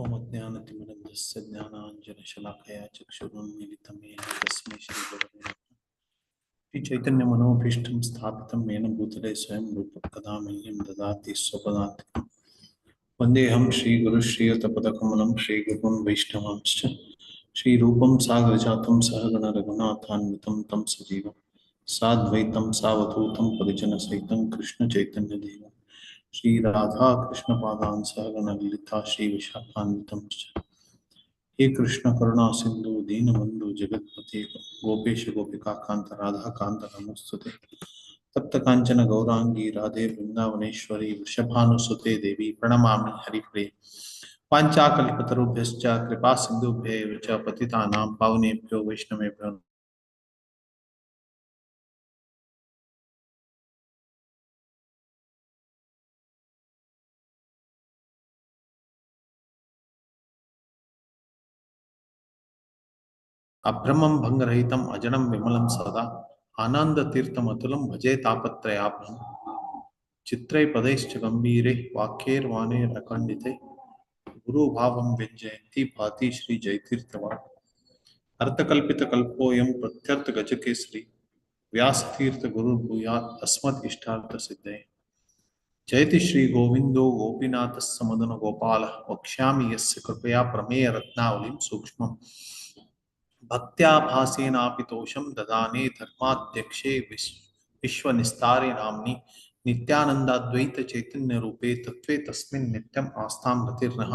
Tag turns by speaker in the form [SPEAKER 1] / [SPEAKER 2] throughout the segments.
[SPEAKER 1] ओम अज्ञानतिमिरन्धस्य ज्ञानाञ्जनशलाकया चक्षुरुन्मीलितं येन तस्मै श्रीगुरवे नमः। श्रीचैतन्यमनोभीष्टं स्थापितं येन भूतले स्वयं रूपं कदा मह्यं ददाति स्वपदान्तिकं। वन्देऽहं श्रीगुरुश्रीयुतपदकमलं श्रीगुरुं वैष्णवांश्च श्रीरूपं साग्रजातं सहगण रघुनाथान्वितं तं सजीवं साद्वैतं सावधूतं परिजनसहितं कृष्णचैतन्यदेवं श्री राधा कृष्ण पादान सहगण ललिता श्री विशाखान्वितं हे कृष्ण करुणा सिंधु दीनबंधु जगत्पते गोपेश गोपिका कांत राधा कांत नमोस्तुते तप्त कांचन गौरांगी राधे वृंदावनेश्वरी वृषभानुसुते देवी प्रणमामि हरिप्रिये पांचाकल्पतरुभ्यश्च कृपा सिंधुभ्यैव च पतितानां पावनेभ्यो वैष्णवेभ्यो अभ्रमं भंगरहितम् अजडं विमलं सदा आनन्दतीर्थमतुलं भजे तापत्रयापहम् चित्रै पदैश्च गम्भीरैः वाक्यैर्वाणैरखण्डितैः गुरुभावं व्यञ्जयन्ती भाति श्रीजयतीर्थवाक् अर्थकल्पितकल्पोऽयं प्रत्यर्थगजकेसरी व्यासतीर्थगुरुर्भूयात् अस्मद् इष्टार्थसिद्धये जयति श्रीगोविन्दो गोपीनाथः समदनगोपालः वक्ष्यामि यस्य कृपया प्रमेय रत्नावलिं सूक्ष्मम् भक्त्या भासेनापितोषं ददाने धर्माध्यक्षे विश्वनिस्तारे नाम्नि नित्यानन्दाद्वैत चैतन्य रूपे तत्त्वे तस्मिन् नित्यम् आस्तां रतिर्नः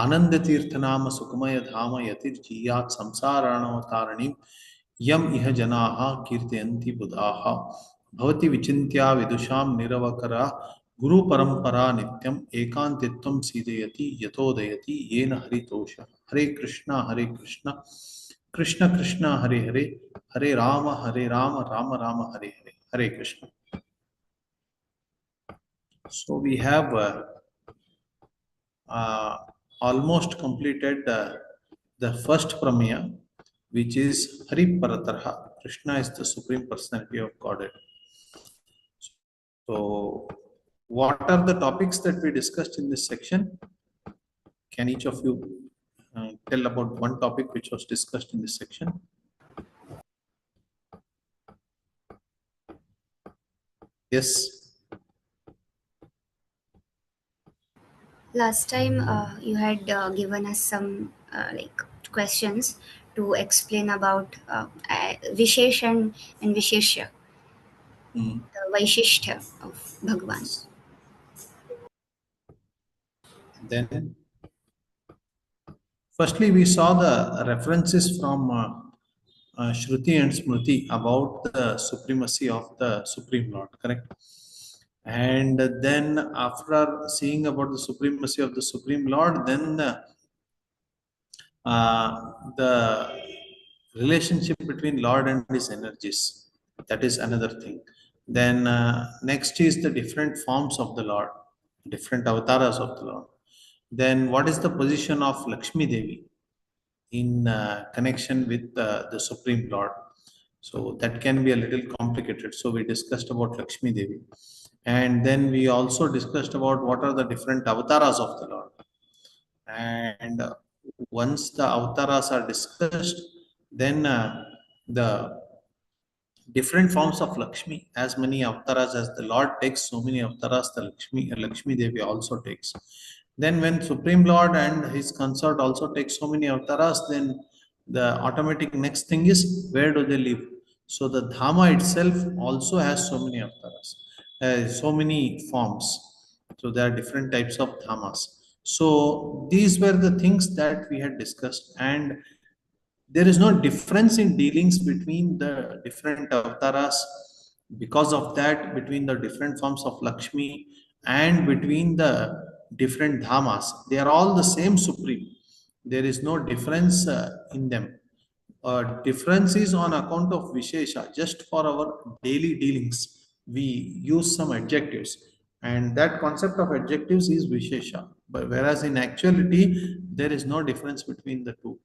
[SPEAKER 1] आनन्दतीर्थनाम सुखमय धाम यतिर्जीयात् संसाराणवतारणीं यम इह जनाः कीर्तयन्ति बुधाः भवति विचिन्त्या विदुषां निरवकरा गुरुपरम्परा नित्यम् एकान्तित्वं सीदयति यतोदयति येन हरितोष हरे Krishna Krishna Krishna Hare Hare Hare Ram Ram Ram Hare Hare Hare Krishna. So we have almost completed the first Prameya, which is Hari Paratarha. Krishna is the Supreme Personality of Godhead. So what are the topics that we discussed in this section? Can each of you tell about one topic which was discussed in this section? Yes.
[SPEAKER 2] Last time you had given us some questions to explain about Visheshan and Visheshya, the Vaishishthya of Bhagwan.
[SPEAKER 1] Then, firstly, we saw the references from Shruti and Smriti about the supremacy of the Supreme Lord, correct? And then after seeing about the supremacy of the Supreme Lord, then the relationship between Lord and his energies, that is another thing. Then next is the different forms of the Lord, different avatars of the Lord. Then what is the position of Lakshmi Devi in connection with the Supreme Lord? So that can be a little complicated. So we discussed about Lakshmi Devi. And then we also discussed about what are the different avatars of the Lord. And once the avatars are discussed, then the different forms of Lakshmi, as many avatars as the Lord takes, so many avatars the Lakshmi Devi also takes. Then when Supreme Lord and his consort also take so many avatars, then the automatic next thing is where do they live? So the Dhama itself also has so many avatars, so many forms. So there are different types of Dhamas. So these were the things that we had discussed, and there is no difference in dealings between the different avatars. Because of that, between the different forms of Lakshmi and between the different Dhamas, they are all the same Supreme. There is no difference in them. Difference is on account of Vishesha. Just for our daily dealings, we use some adjectives, and that concept of adjectives is Vishesha. But whereas in actuality, there is no difference between the two.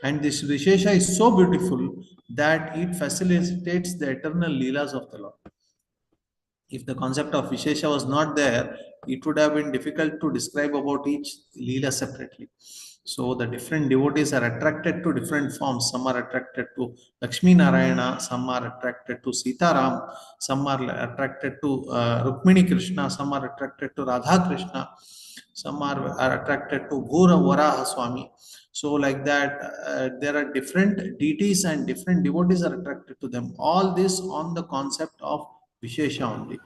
[SPEAKER 1] And this Vishesha is so beautiful that it facilitates the eternal Leelas of the Lord. If the concept of Vishesha was not there, it would have been difficult to describe about each Leela separately. So the different devotees are attracted to different forms. Some are attracted to Lakshmi Narayana, some are attracted to Sitaram, some are attracted to Rukmini Krishna, some are attracted to Radha Krishna, some are attracted to Gura Varaha Swami. So like that, there are different deities and different devotees are attracted to them. All this on the concept of Vishesha only.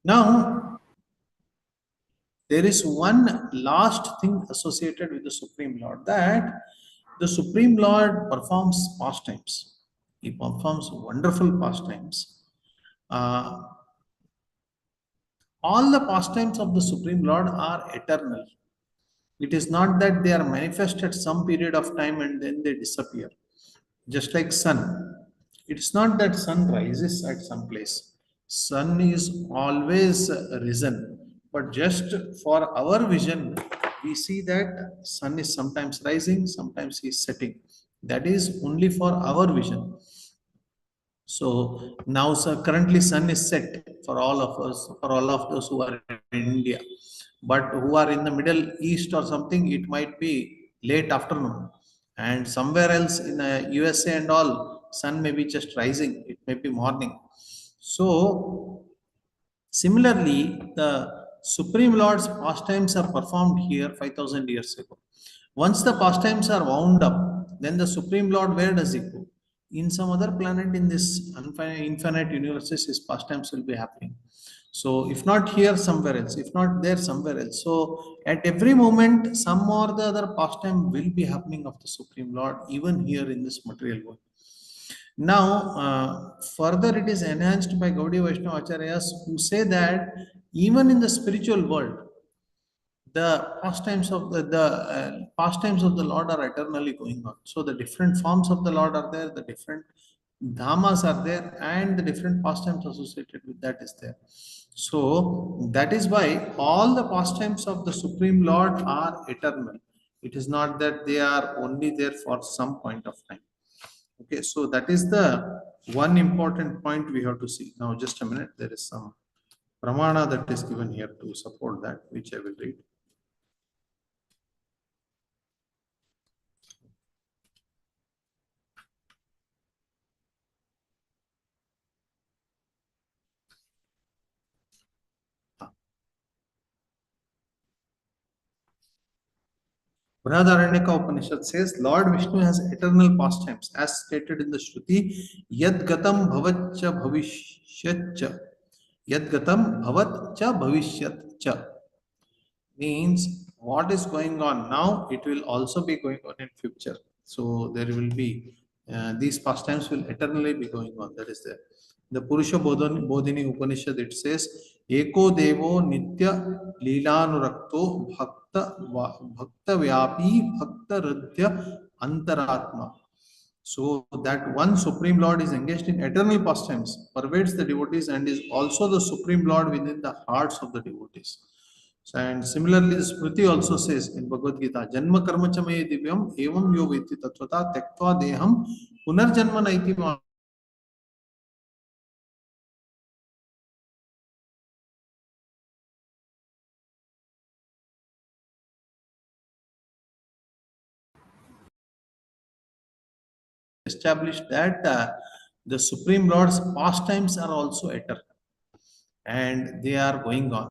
[SPEAKER 1] Now, there is one last thing associated with the Supreme Lord, that the Supreme Lord performs pastimes. He performs wonderful pastimes. Uh, all the pastimes of the Supreme Lord are eternal. It is not that they are manifest at some period of time and then they disappear. Just like sun, it's not that sun rises at some place. Sun is always risen, but just for our vision, we see that sun is sometimes rising, sometimes he is setting. That is only for our vision. So now, sir, currently sun is set for all of us, for all of those who are in India. But who are in the Middle East or something, it might be late afternoon. And somewhere else in USA and all, sun may be just rising. It may be morning. So similarly, the Supreme Lord's pastimes are performed here 5,000 years ago. Once the pastimes are wound up, then the Supreme Lord, where does he go? In some other planet in this infinite universes, his pastimes will be happening. So, if not here, somewhere else. If not there, somewhere else. So, at every moment, some or the other pastime will be happening of the Supreme Lord, even here in this material world. Now, further it is enhanced by Gaudiya Vaishnava Acharyas who say that even in the spiritual world, the pastimes of the Lord are eternally going on. So the different forms of the Lord are there, the different dhamas are there, and the different pastimes associated with that is there. So that is why all the pastimes of the Supreme Lord are eternal. It is not that they are only there for some point of time. Okay, so that is the one important point we have to see. Now, just a minute, there is some pramana that is given here to support that, which I will read. Brihadaranyaka Upanishad says, Lord Vishnu has eternal pastimes, as stated in the Shruti, Yad Gatam Bhavatcha Bhavishyatcha. Yad Gatam Bhavatcha Bhavishyatcha. Means what is going on now, it will also be going on in future. So there will be, these pastimes will eternally be going on. That is there. The Purusha Bodhini Upanishad, it says, Eko Devo Nitya Leelanurakto Bhakta Vyapi Bhakta Radhya Antaratma. So that one Supreme Lord is engaged in eternal pastimes, pervades the devotees, and is also the Supreme Lord within the hearts of the devotees. So, and similarly, the Smriti also says in Bhagavad Gita, Janma Karma Chame Divyam Evam Yo Veti Tatvata Tektva Deham Punarjanma Naiti established that the Supreme Lord's pastimes are also eternal and they are going on.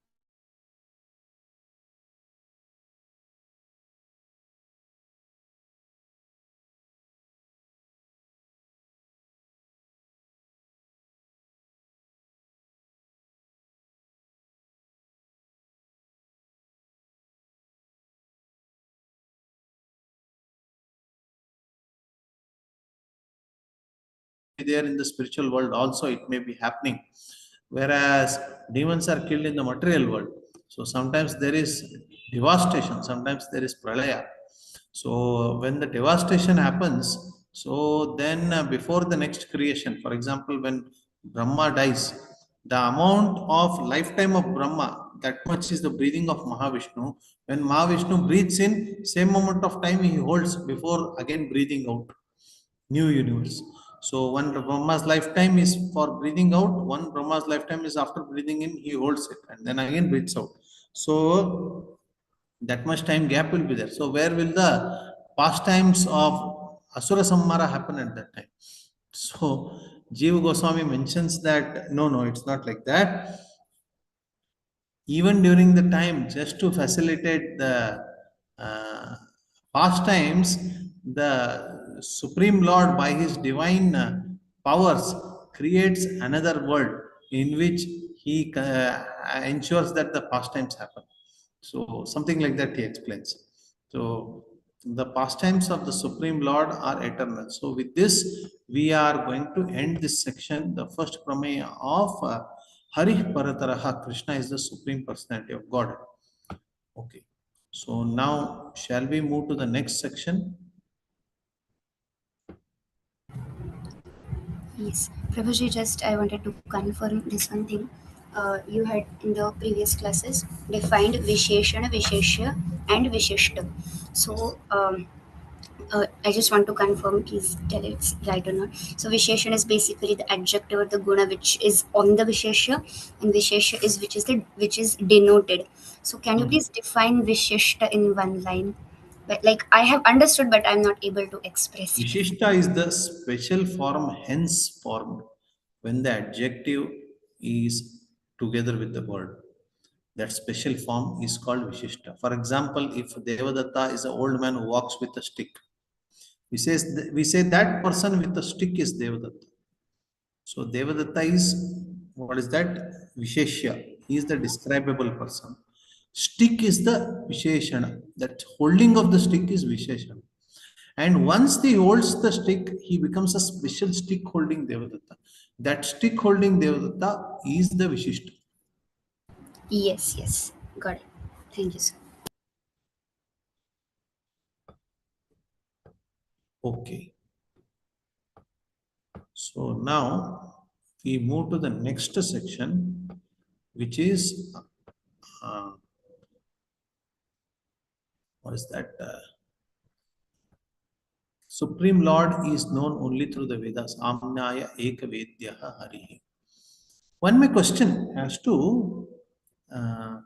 [SPEAKER 1] There in the spiritual world also it may be happening, whereas demons are killed in the material world. So sometimes there is devastation, sometimes there is pralaya. So when the devastation happens, so then before the next creation, for example, when Brahma dies, the amount of lifetime of Brahma, that much is the breathing of Mahavishnu. When Mahavishnu breathes in, same amount of time he holds before again breathing out new universe. So one Brahma's lifetime is for breathing out, one Brahma's lifetime is after breathing in, he holds it and then again breathes out. So that much time gap will be there. So where will the pastimes of Asura Samhara happen at that time? So Jiva Goswami mentions that no, it's not like that. Even during the time, just to facilitate the uh, pastimes, the Supreme Lord, by his divine powers, creates another world in which he ensures that the pastimes happen. So, something like that he explains. So, the pastimes of the Supreme Lord are eternal. So, with this, we are going to end this section, the first Prameya of Harih Parataraha. Krishna is the Supreme Personality of God. Okay. So, now shall we move to the next section?
[SPEAKER 2] Yes, Prabhuji, just I wanted to confirm this one thing. You had in the previous classes defined Visheshana, Visheshya, and Vishishta. So, I just want to confirm, please tell if it's right or not. So, Visheshan is basically the adjective or the guna which is on the Visheshya, and Visheshya is which is denoted. So, can you please define Vishishta in one line? But like I have understood, but I'm not able to express it.
[SPEAKER 1] Vishishta is the special form hence formed when the adjective is together with the word. That special form is called Vishishta. For example, if Devadatta is an old man who walks with a stick, we say that person with a stick is Devadatta. So Devadatta is, what is that? Visheshya. He is the describable person. Stick is the Visheshana. That holding of the stick is Visheshana. And once he holds the stick, he becomes a special stick holding Devadatta. That stick holding Devadatta is the Vishishta.
[SPEAKER 2] Yes, yes, got it. Thank you, sir.
[SPEAKER 1] Okay. So now we move to the next section, which is uh, what is that? Supreme Lord is known only through the Vedas. Amnaya Ekavedyaha Harihi. One may question as to uh,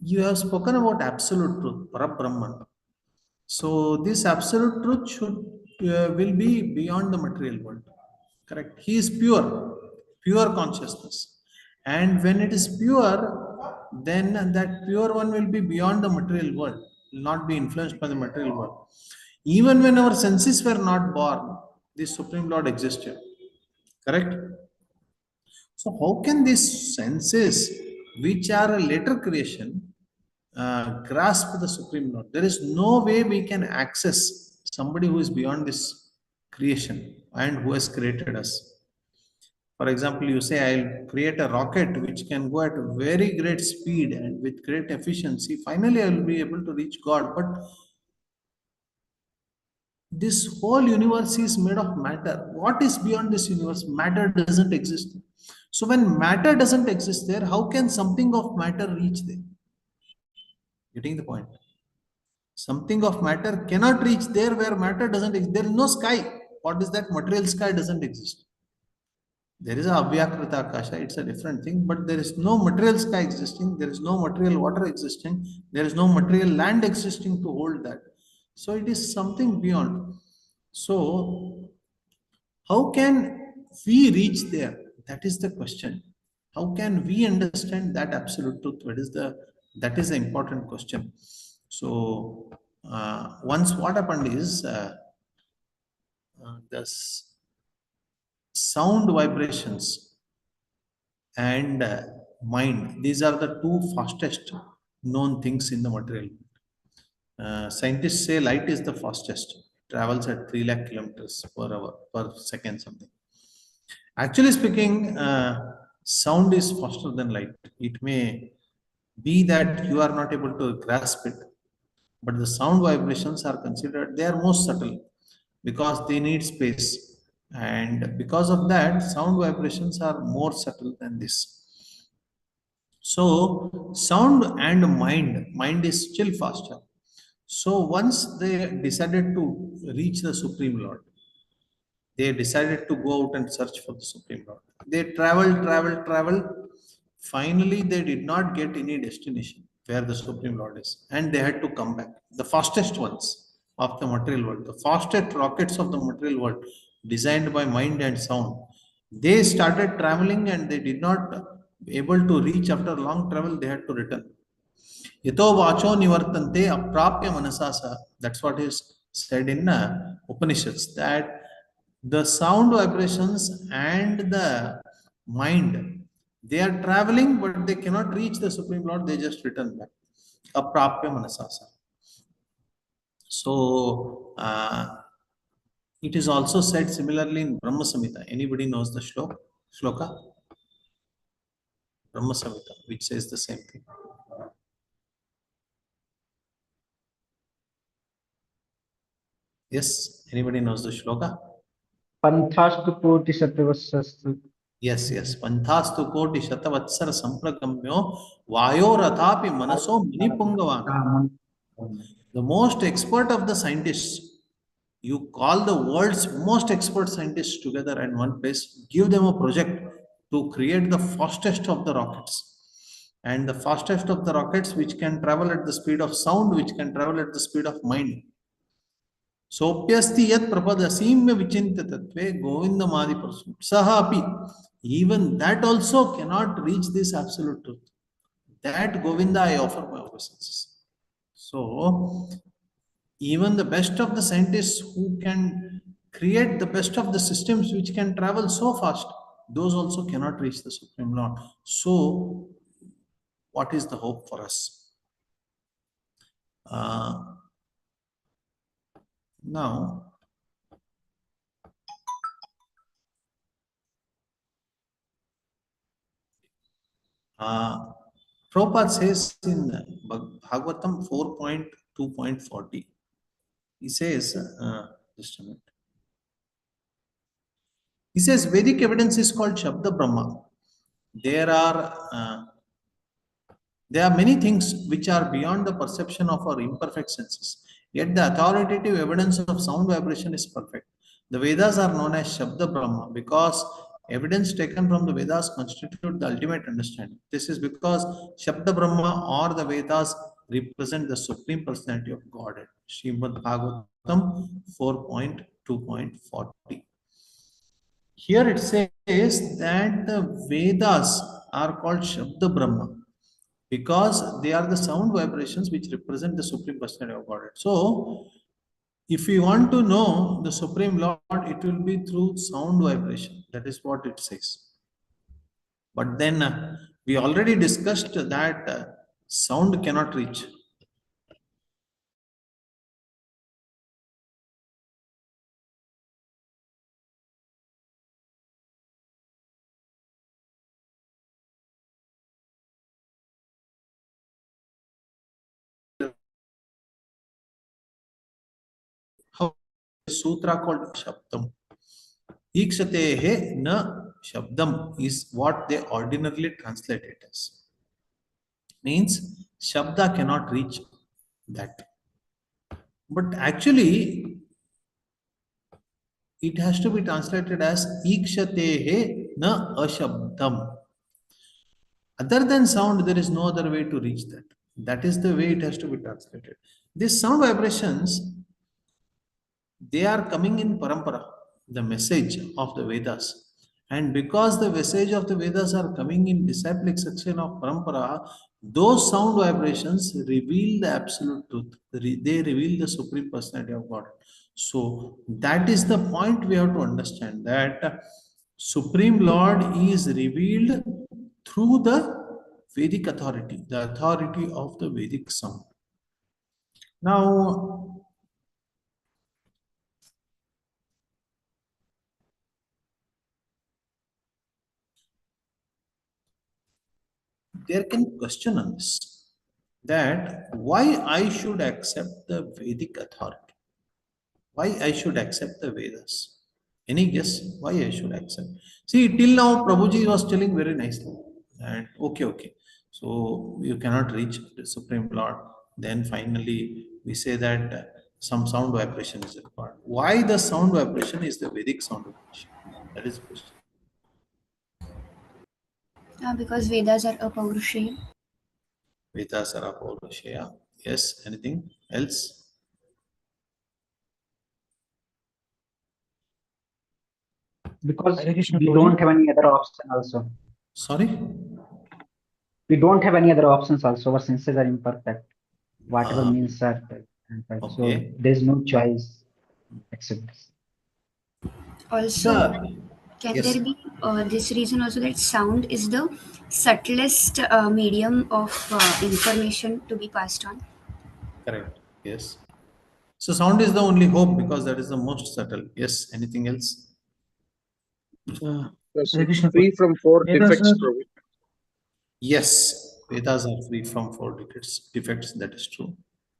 [SPEAKER 1] you have spoken about absolute truth, Parabrahman. So this absolute truth should will be beyond the material world. Correct. He is pure consciousness. And when it is pure, then that pure one will be beyond the material world, will not be influenced by the material world. Even when our senses were not born, this Supreme Lord existed. Correct? So, how can these senses, which are a later creation, grasp the Supreme Lord? There is no way we can access somebody who is beyond this creation and who has created us. For example, you say, I'll create a rocket which can go at a very great speed and with great efficiency. Finally, I will be able to reach God. But this whole universe is made of matter. What is beyond this universe? Matter doesn't exist. So, when matter doesn't exist there, how can something of matter reach there? Getting the point? Something of matter cannot reach there where matter doesn't exist. There is no sky. What is that? Material sky doesn't exist. There is a Avyakrita Akasha, it's a different thing, but there is no material sky existing, there is no material water existing, there is no material land existing to hold that. So it is something beyond. So, how can we reach there? That is the question. How can we understand that absolute truth? That is the important question. So, once what happened is the sound vibrations and mind. These are the two fastest known things in the material. Scientists say light is the fastest. It travels at 3 lakh kilometers per hour, per second, something. Actually speaking, sound is faster than light. It may be that you are not able to grasp it, but the sound vibrations are considered, they are most subtle because they need space. And because of that, sound vibrations are more subtle than this. So, sound and mind is still faster. So, once they decided to reach the Supreme Lord, They decided to go out and search for the Supreme Lord. They traveled. Finally, they did not get any destination where the Supreme Lord is, and they had to come back. The fastest ones of the material world, the fastest rockets of the material world, designed by mind and sound, they started traveling and they did not able to reach. After long travel, they had to return. Yato vacho nivartante aprapya manasasa. That's what is said in Upanishads, that the sound vibrations and the mind, they are traveling but they cannot reach the Supreme Lord, they just return back. Aprapya manasasa. So it is also said similarly in Brahma Samhita. Anybody knows the shloka? Brahma Samhita, which says the same thing. Yes, anybody knows the shloka?
[SPEAKER 3] Panthastu koti satavasastu.
[SPEAKER 1] Yes. Panthastu koti shatavatsara sampragamyo vayoratapi manaso munipungavana. The most expert of the scientists, you call the world's most expert scientists together in one place, give them a project to create the fastest of the rockets. And the fastest of the rockets, which can travel at the speed of sound, which can travel at the speed of mind. Sopyasti yat prapadasimya vichintya tatve govindamadi pursuit. Saha api. Even that also cannot reach this absolute truth. That Govinda I offer my obeisances. So, even the best of the scientists who can create the best of the systems which can travel so fast, those also cannot reach the Supreme Lord. So, what is the hope for us? Now, Prabhupada says in Bhagavatam 4.2.40, he says, just a minute. He says Vedic evidence is called Shabda Brahma. There are many things which are beyond the perception of our imperfect senses. Yet the authoritative evidence of sound vibration is perfect. The Vedas are known as Shabda Brahma because evidence taken from the Vedas constitute the ultimate understanding. This is because Shabda Brahma or the Vedas represent the Supreme Personality of Godhead. Srimad Bhagavatam 4.2.40. Here it says that the Vedas are called Shabda Brahma because they are the sound vibrations which represent the Supreme Personality of Godhead. So, if we want to know the Supreme Lord, it will be through sound vibration. That is what it says. But then we already discussed that sound cannot reach. How sutra called Shabdam. Ikshatehe na Shabdam is what they ordinarily translate it as. Means Shabda cannot reach that. But actually, it has to be translated as Ikshatehe na Ashabdam. Other than sound, there is no other way to reach that. That is the way it has to be translated. These sound vibrations, they are coming in parampara, the message of the Vedas. And because the message of the Vedas are coming in disciplic section of parampara, those sound vibrations reveal the absolute truth. They reveal the Supreme Personality of God. So that is the point we have to understand, that Supreme Lord is revealed through the Vedic authority, the authority of the Vedic sound. Now, there can be question on this, that why I should accept the Vedic authority? Why I should accept the Vedas? Any guess why I should accept? See, till now Prabhuji was telling very nicely, and okay. So you cannot reach the Supreme Lord. Then finally we say that some sound vibration is required. Why the sound vibration is the Vedic sound vibration? That is the question.
[SPEAKER 2] Because Vedas are apaurushaya.
[SPEAKER 1] Vedas are apaurushaya. Yes, anything else?
[SPEAKER 3] Because
[SPEAKER 4] Hare Krishna,
[SPEAKER 3] we
[SPEAKER 4] Prabhuji.
[SPEAKER 3] don't have any other option also.
[SPEAKER 1] Sorry?
[SPEAKER 3] We don't have any other options also. Our senses are imperfect. Whatever
[SPEAKER 1] Ah,
[SPEAKER 3] means are perfect. So
[SPEAKER 1] okay.
[SPEAKER 3] there is no choice except this.
[SPEAKER 2] Also, can
[SPEAKER 1] Yes,
[SPEAKER 2] there be this reason also that sound is the subtlest medium of information to be passed on?
[SPEAKER 1] correct. Yes. So sound is the only hope because that is the most subtle. Yes, anything else?
[SPEAKER 4] Yes,
[SPEAKER 5] Hare
[SPEAKER 4] it's
[SPEAKER 5] Krishna,
[SPEAKER 4] free from four
[SPEAKER 5] Vedas
[SPEAKER 4] defects,
[SPEAKER 5] are
[SPEAKER 4] Prabhu.
[SPEAKER 1] Yes, Vedas are free from four defects. That is true.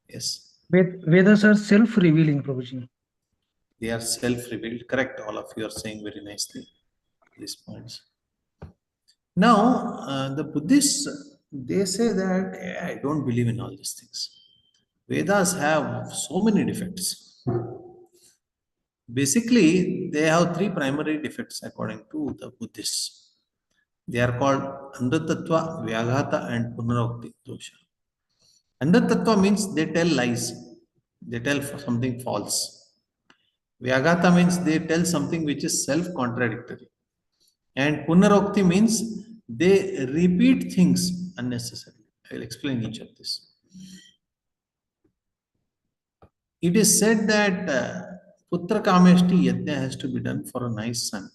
[SPEAKER 1] Yes,
[SPEAKER 5] Vedas are self-revealing, Prabhuji.
[SPEAKER 1] they are self-revealed. Correct. All of you are saying very nicely these points. Now, the Buddhists, they say that I don't believe in all these things. Vedas have so many defects. Basically, they have three primary defects according to the Buddhists. They are called Andatatva, Vyaghata, and Punarokti dosha. Andatatva means they tell lies, they tell something false. Vyaghata means they tell something which is self contradictory. And Punarokti means they repeat things unnecessarily. I will explain each of this. It is said that Putra Kameshti Yajna has to be done for a nice son.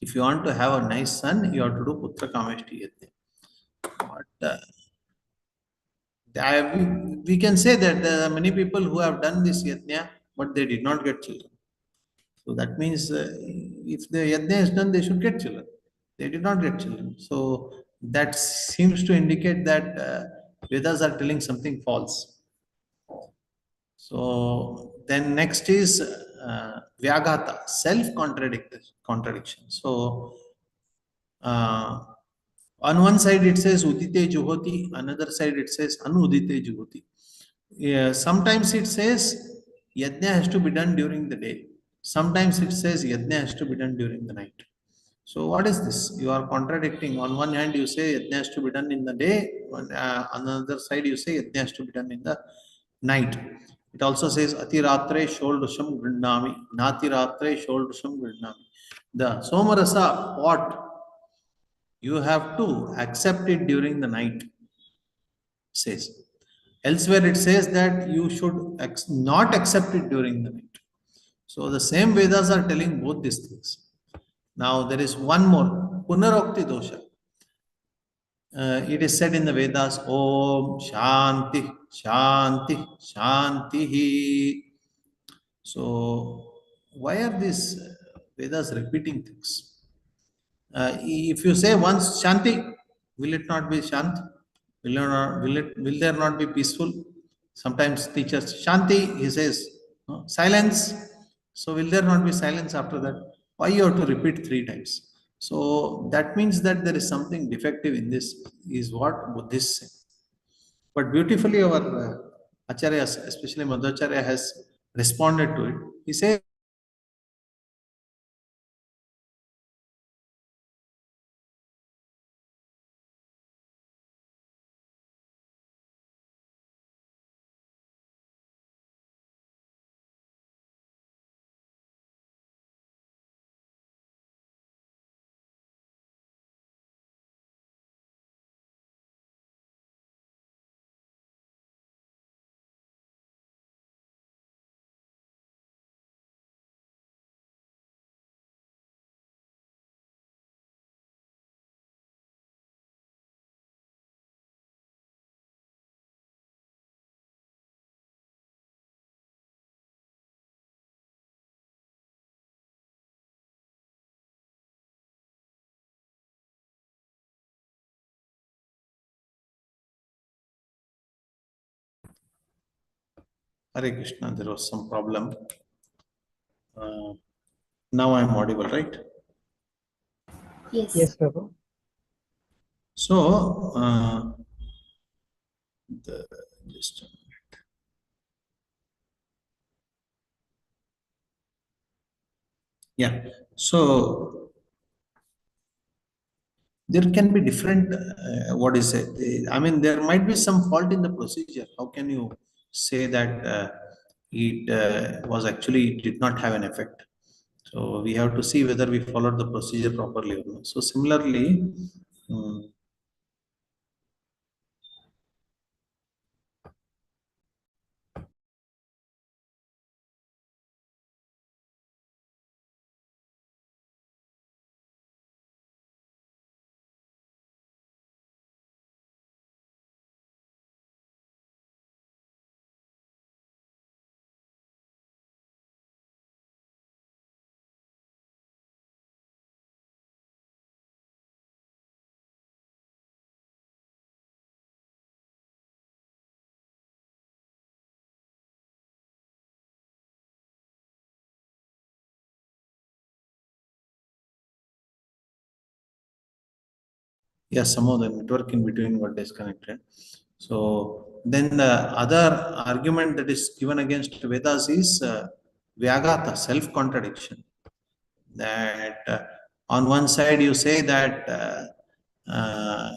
[SPEAKER 1] If you want to have a nice son, you have to do Putra Kameshti Yajna. But we can say that there are many people who have done this Yajna, but they did not get children. So that means if the Yajna is done, they should get children. They did not get children. So that seems to indicate that Vedas are telling something false. So then next is Vyaghata, contradiction. So uh, on one side it says Udite Juhoti, another side it says Anudite Juhoti. Yeah, sometimes it says Yajna has to be done during the day. Sometimes it says Yajna has to be done during the night. So what is this? You are contradicting. On one hand, you say Yajna has to be done in the day. On the other side, you say Yajna has to be done in the night. It also says Ati Ratre Sholdrusham Grindami, Nati Ratre Sholdrusham Grindami. The Somarasa pot, you have to accept it during the night, says. Elsewhere, it says that you should not accept it during the night. So the same Vedas are telling both these things. Now there is one more, Punarokti dosha. It is said in the Vedas, Om Shanti, Shanti, Shanti. So why are these Vedas repeating things? If you say once Shanti, will it not be Shant? Will there not be peaceful? Sometimes teachers Shanti, he says no, silence. So will there not be silence after that? Why you have to repeat three times? So that means that there is something defective in this, is what Buddhists say. But beautifully, our Acharyas, especially Madhacharya, has responded to it. He says, Hare Krishna, there was some problem. Uh, now I am audible, right?
[SPEAKER 2] Yes.
[SPEAKER 3] Yes, Prabhu.
[SPEAKER 1] So, the, just Yeah. So there can be different, what is it? I mean, there might be some fault in the procedure. How can you say that it was actually, it did not have an effect? So we have to see whether we followed the procedure properly or not. So similarly, mm, yes, some of the network in between got disconnected. So then the other argument that is given against Vedas is Vyagata, self-contradiction. That on one side you say that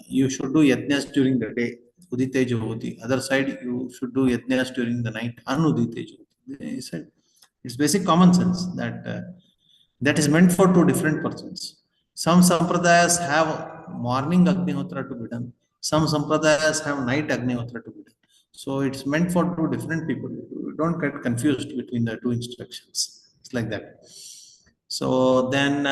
[SPEAKER 1] you should do yajnas during the day, udite jyoti. Other side you should do yajnas during the night, anudite jyoti. He said it's basic common sense that that is meant for two different persons. Some sampradayas have morning Agnihotra to be done. Some sampradayas have night Agnihotra to be done. So it's meant for two different people. Don't get confused between the two instructions. It's like that. So then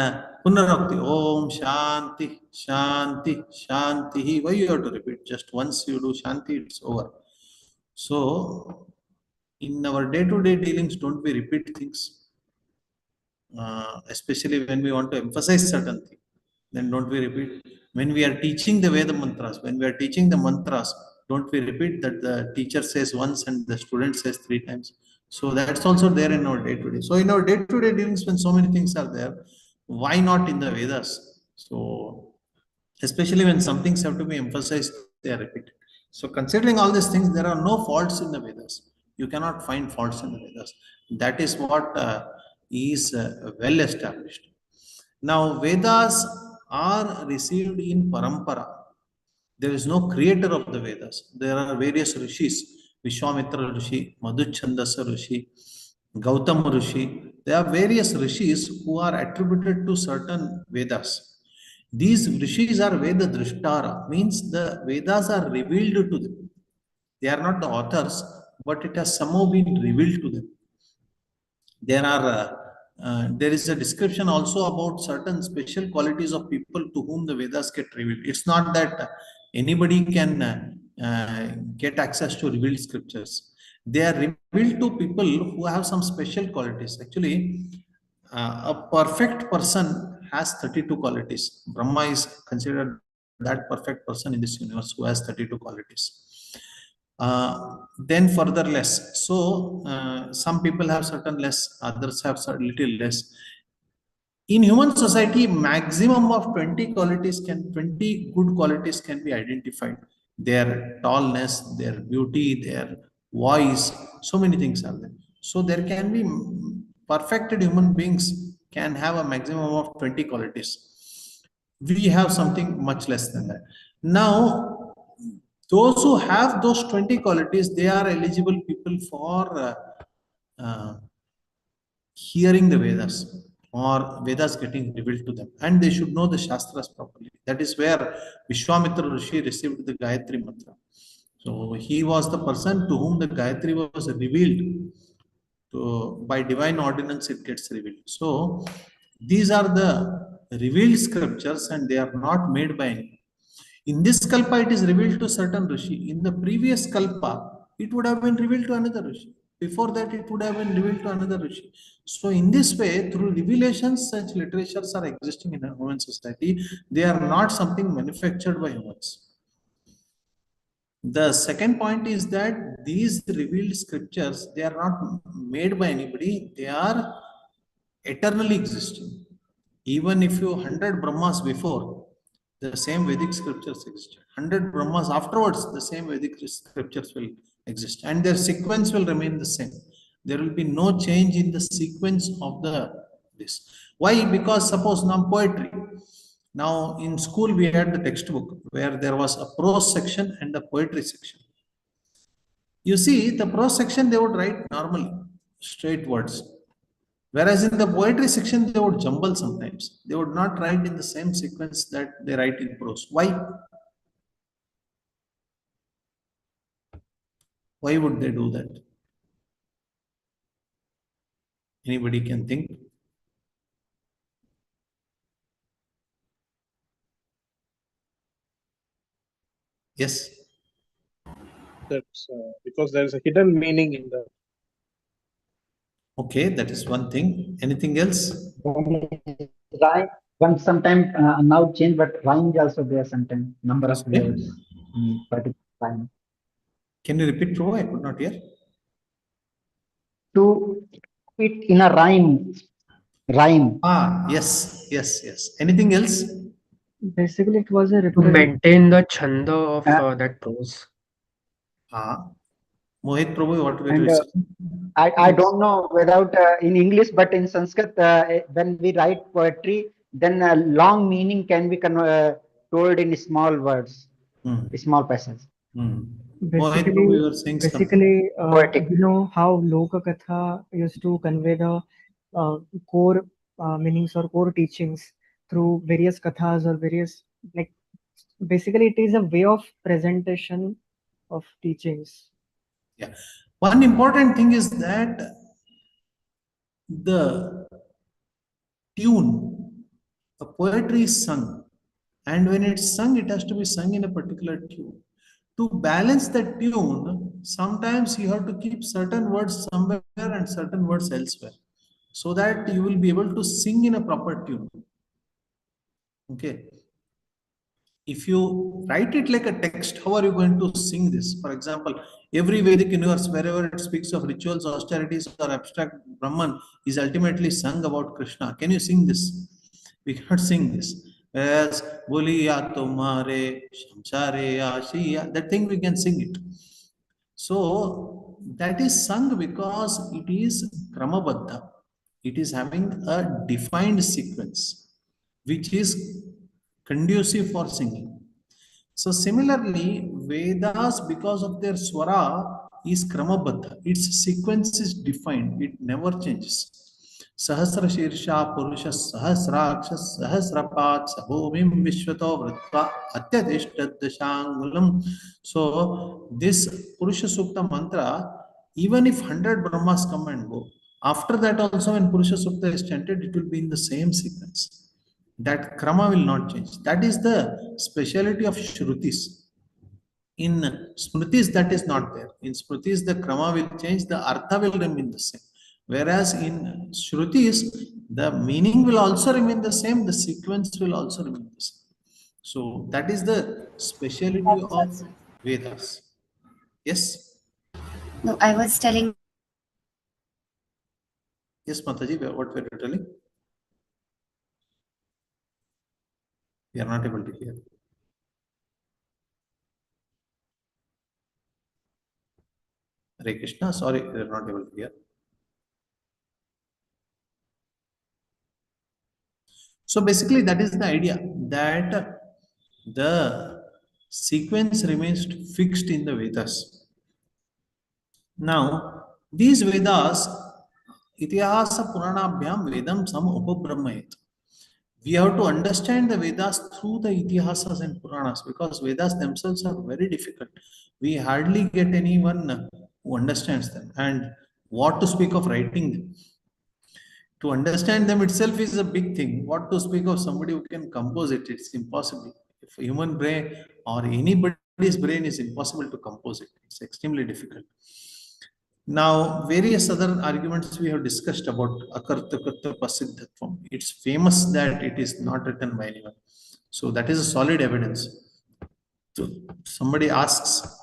[SPEAKER 1] Punarakti, Om Shanti, Shanti, Shanti. Why you have to repeat? Just once you do Shanti, it's over. So in our day-to-day dealings, don't we repeat things? Especially when we want to emphasize certain thing, then don't we repeat? When we are teaching the Veda mantras, when we are teaching the mantras, don't we repeat that the teacher says once and the student says three times? So that's also there in our day-to-day. So in our day-to-day dealings, when so many things are there, why not in the Vedas? So especially when some things have to be emphasized, they are repeated. So considering all these things, there are no faults in the Vedas. You cannot find faults in the Vedas. That is what is well established. Now, Vedas are received in parampara. There is no creator of the Vedas. There are various rishis, Vishwamitra Rishi, Madhuchandasa Rishi, Gautama Rishi. There are various rishis who are attributed to certain Vedas. These rishis are Veda Drishtara, means the Vedas are revealed to them. They are not the authors, but it has somehow been revealed to them. There is a description also about certain special qualities of people to whom the Vedas get revealed. It's not that anybody can get access to revealed scriptures. They are revealed to people who have some special qualities. Actually, a perfect person has 32 qualities. Brahma is considered that perfect person in this universe who has 32 qualities. Then further less. So some people have certain less, others have certain little less. In human society, maximum of 20 good qualities can be identified. Their tallness, their beauty, their voice, so many things are there. So there can be perfected human beings can have a maximum of 20 qualities. We have something much less than that. Now, those who have those 20 qualities, they are eligible people for uh, hearing the Vedas or Vedas getting revealed to them, and they should know the Shastras properly. That is where Vishwamitra Rishi received the Gayatri Mantra. So he was the person to whom the Gayatri was revealed. To, by divine ordinance, it gets revealed. So these are the revealed scriptures, and they are not made by anyone. In this kalpa, it is revealed to certain rishi. In the previous kalpa, it would have been revealed to another rishi. Before that, it would have been revealed to another rishi. So, in this way, through revelations, such literatures are existing in a human society. They are not something manufactured by humans. The second point is that these revealed scriptures, they are not made by anybody. They are eternally existing. Even if you 100 Brahmas before, the same Vedic scriptures exist. 100 Brahmas afterwards, the same Vedic scriptures will exist, and their sequence will remain the same. There will be no change in the sequence of the this. Why? Because suppose now poetry. Now in school we had the textbook where there was a prose section and a poetry section. You see, the prose section they would write normally, straight words. Whereas in the poetry section, they would jumble sometimes. They would not write in the same sequence that they write in prose. Why? Why would they do that? Anybody can think? Yes.
[SPEAKER 4] That's because there is a hidden meaning in the.
[SPEAKER 1] Okay, that is one thing. Anything else?
[SPEAKER 3] Rhyme, one sometime now change, but rhyme is also there sometime, number of
[SPEAKER 1] Okay.
[SPEAKER 3] words in particular rhyme.
[SPEAKER 1] Can you repeat, Prabhu? I could not hear.
[SPEAKER 3] To fit in a rhyme.
[SPEAKER 1] Ah, yes, yes, yes. Anything else?
[SPEAKER 5] Basically, it was a
[SPEAKER 6] To maintain the chanda of
[SPEAKER 3] Uh,
[SPEAKER 6] that prose.
[SPEAKER 1] Ah, Mohit Prabhu, what were
[SPEAKER 3] and
[SPEAKER 1] you saying?
[SPEAKER 3] I don't know without in English, but in Sanskrit, when we write poetry, then a long meaning can be told in small words,
[SPEAKER 1] Hmm.
[SPEAKER 3] small passages.
[SPEAKER 1] Hmm. Mohit Prabhu, you were saying something.
[SPEAKER 5] Basically,
[SPEAKER 3] Poetic.
[SPEAKER 5] you know how Loka Katha used to convey the core meanings or core teachings through various kathas or various, like, basically it is a way of presentation of teachings.
[SPEAKER 1] Yeah. One important thing is that the tune, a poetry is sung, and when it's sung, it has to be sung in a particular tune. To balance that tune, sometimes you have to keep certain words somewhere and certain words elsewhere, so that you will be able to sing in a proper tune. Okay. If you write it like a text, how are you going to sing this? For example, every Vedic universe, wherever it speaks of rituals, austerities, or abstract Brahman, is ultimately sung about Krishna. Can you sing this? We cannot sing this. Whereas, Boliya Tumhare, Shamsare Ashiya, that thing we can sing it. So that is sung because it is Kramabadha. It is having a defined sequence, which is conducive for singing. So similarly, Vedas, because of their swara, is Kramabadha. Its sequence is defined. It never changes. Sahasra Shirsha Purusha Sahasraksha Sahasrapat Sabhumim Vishwato Vritva Atyadishtadashangulam. So this Purusha Sukta mantra, even if 100 Brahmas come and go, after that also when Purusha Sukta is chanted, it will be in the same sequence. That krama will not change. That is the speciality of Shrutis. In Smritis, that is not there. In Smritis, the krama will change, the artha will remain the same. Whereas in Shrutis, the meaning will also remain the same, the sequence will also remain the same. So that is the speciality of Vedas. Yes?
[SPEAKER 2] No, I was telling.
[SPEAKER 1] Yes, Mataji, what were you telling? We are not able to hear. Hare Krishna, sorry, we are not able to hear. So basically, that is the idea that the sequence remains fixed in the Vedas. Now, these Vedas, Itihasa Puranabhyam Vedam Sam Upabrahmayat. We have to understand the Vedas through the Itihasas and Puranas because Vedas themselves are very difficult. We hardly get anyone who understands them, and what to speak of writing them. To understand them itself is a big thing. What to speak of somebody who can compose it? It's impossible. If a human brain or anybody's brain is impossible to compose it, it's extremely difficult. Now, various other arguments we have discussed about Akarta Karta Pasiddhatvam. It's famous that it is not written by anyone. So that is a solid evidence. So somebody asks,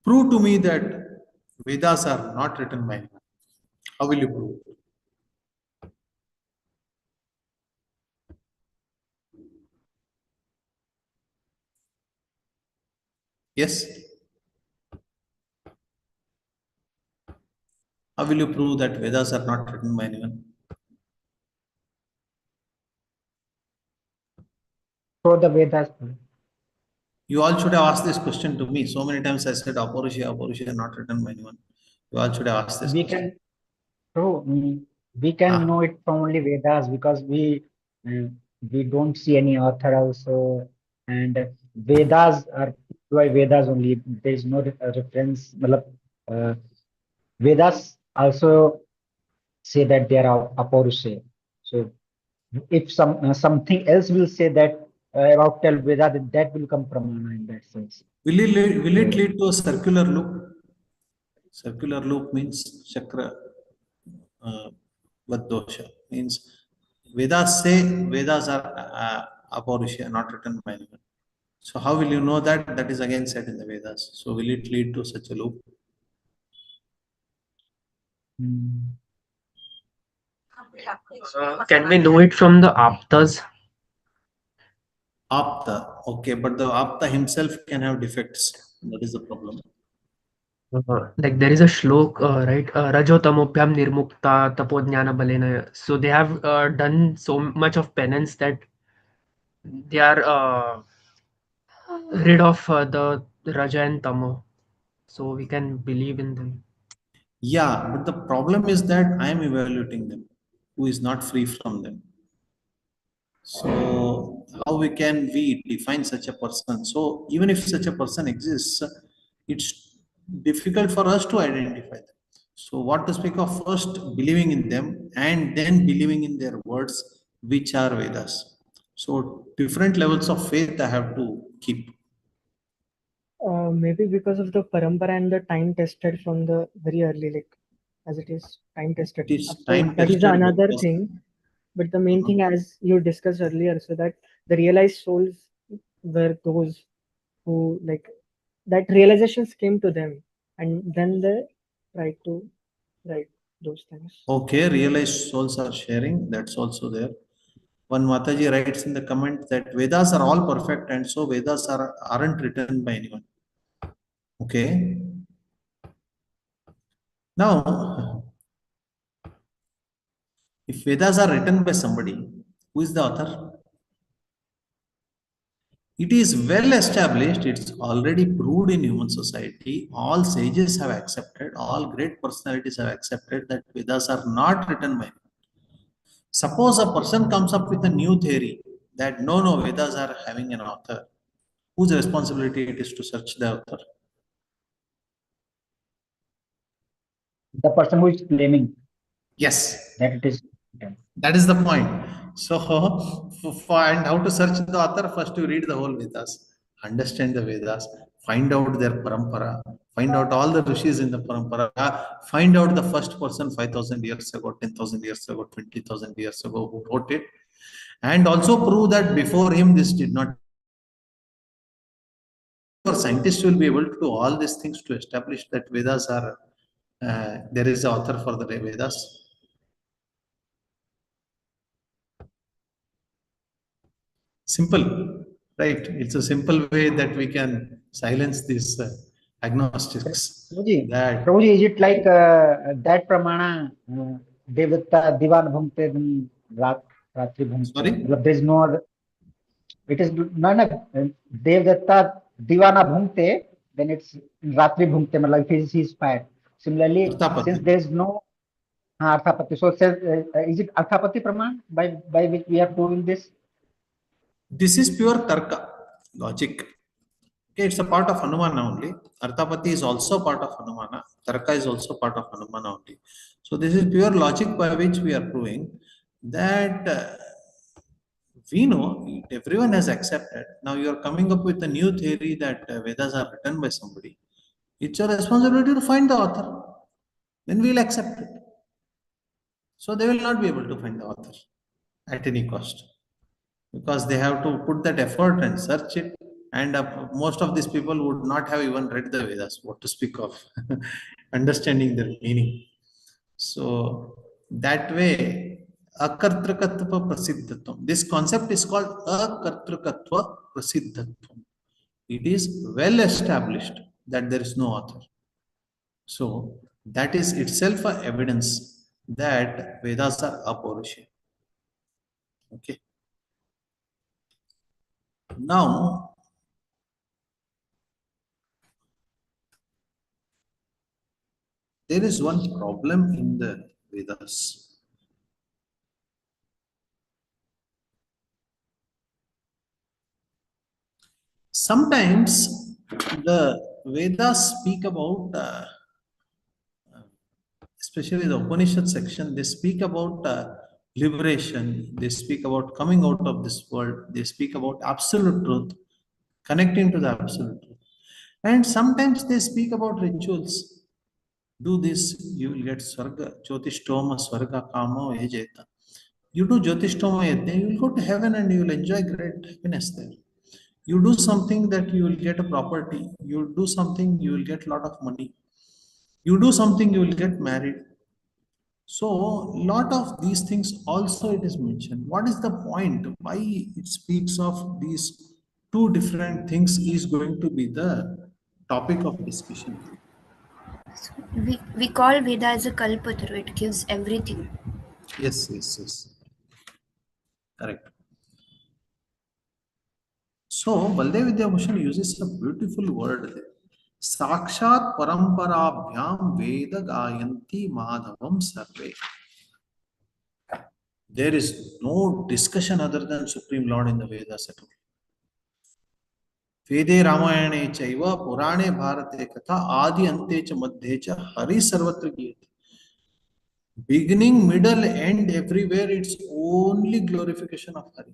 [SPEAKER 1] prove to me that Vedas are not written by anyone. How will you prove? Yes? How will you prove that Vedas are not written by anyone?
[SPEAKER 3] show the Vedas.
[SPEAKER 1] You all should have asked this question to me. So many times I said Aparusha, not written by anyone. You all should have asked this
[SPEAKER 3] We
[SPEAKER 1] question.
[SPEAKER 3] can, True, we can
[SPEAKER 1] Ah,
[SPEAKER 3] know it from only Vedas because uh, we don't see any author also, and Vedas are by Vedas only. There is no reference. Matlab, uh, Vedas also say that they are Aparusha. So if something else will say that about tell Veda, that will come Pramana in that sense.
[SPEAKER 1] will it
[SPEAKER 3] So
[SPEAKER 1] lead to a circular loop? Circular loop means chakra Vaddosha. Means Vedas say Vedas are Aparusha, not written by anyone. So how will you know that? That is again said in the Vedas. So will it lead to such a loop?
[SPEAKER 3] mm,
[SPEAKER 6] Can we know it from the aptas?
[SPEAKER 1] Apta, okay, but the Apta himself can have defects. That is the problem.
[SPEAKER 6] Like there is a shlok, right? Rajotamobhyam nirmukta tapojnana balena. So they have done so much of penance that they are rid of the Raja and Tamo. So we can believe in them.
[SPEAKER 1] Yeah, but the problem is that I am evaluating them, who is not free from them. So how we define such a person? So even if such a person exists, it's difficult for us to identify them. So what to speak of first believing in them and then believing in their words, which are Vedas. So different levels of faith I have to keep.
[SPEAKER 5] Maybe because of the parampara and the time tested from the very early, like as it is time tested.
[SPEAKER 1] It is
[SPEAKER 5] Of course,
[SPEAKER 1] time
[SPEAKER 5] that is
[SPEAKER 1] tested
[SPEAKER 5] another
[SPEAKER 1] because
[SPEAKER 5] thing. But the main thing, as you discussed earlier, so that the realized souls were those who like that realizations came to them, and then they tried to write those things.
[SPEAKER 1] okay, realized souls are sharing, that's also there. One Mataji writes in the comment that Vedas are all perfect and so Vedas aren't written by anyone. Okay. Now, if Vedas are written by somebody, who is the author? It is well established, it's already proved in human society. All sages have accepted, all great personalities have accepted that Vedas are not written by anyone. Suppose a person comes up with a new theory that no, Vedas are having an author. Whose responsibility it is to search the author?
[SPEAKER 3] the person who is claiming
[SPEAKER 1] Yes,
[SPEAKER 3] that it is.
[SPEAKER 1] that is the point. So, and how to search the author? First, you read the whole Vedas, understand the Vedas, find out their parampara, find out all the rishis in the parampara, find out the first person 5,000 years ago, 10,000 years ago, 20,000 years ago who wrote it, and also prove that before him this did not. Or scientists will be able to do all these things to establish that Vedas are there is the author for the Vedas. Simple, right? It's a simple way that we can silence these agnostics.
[SPEAKER 3] Prabhuji,
[SPEAKER 1] That
[SPEAKER 3] Prabhuji, is it like that Pramana, Devata Divan Bhumte, Rat, Ratri Bhumte?
[SPEAKER 1] sorry,
[SPEAKER 3] There is no other, it is not Devdatta Divana Bhumte, then it's Ratri Bhumte, like he is fired. Similarly,
[SPEAKER 1] Arthapati.
[SPEAKER 3] since there is no Arthapati, so it says, is it Arthapati Praman by which we are proving this?
[SPEAKER 1] This is pure Tarka, logic. Okay, it's a part of Hanumana only. Arthapati is also part of Hanumana. Tarka is also part of Hanumana only. So this is pure logic by which we are proving that we know everyone has accepted. Now you are coming up with a new theory that Vedas are written by somebody. It's your responsibility to find the author. Then we'll accept it. So they will not be able to find the author at any cost because they have to put that effort and search it. And most of these people would not have even read the Vedas, what to speak of understanding their meaning. So that way, akartrukatva prasiddhatvam. This concept is called akartrukatva prasiddhatvam. It is well established that there is no author. So that is itself a evidence that Vedas are Aparusha. Okay. Now, there is one problem in the Vedas. Sometimes the Vedas speak about, especially the Upanishad section, they speak about liberation, they speak about coming out of this world, they speak about absolute truth, connecting to the absolute truth. And sometimes they speak about rituals. Do this, you will get Swarga, Jyotishtoma, Swarga, Kama, Ejeta. You do Jyotishtoma Yajna, you will go to heaven and you will enjoy great happiness there. You do something that you will get a property. You do something, you will get a lot of money. You do something, you will get married. So, lot of these things also it is mentioned. What is the point? Why it speaks of these two different things is going to be the topic of discussion.
[SPEAKER 2] So we call Veda as a Kalpataru, it gives everything.
[SPEAKER 1] Yes, yes, yes. Correct. So, Baldev Vidyabhushan uses a beautiful word there. Sakshat paramparabhyam veda gayanti madhavam sarve. There is no discussion other than Supreme Lord in the Vedas at all. Vede Ramayane chaiva Purane Bharate katha adi ante cha madhye cha hari sarvatra giyate. Beginning, middle, end, everywhere it's only glorification of Hari.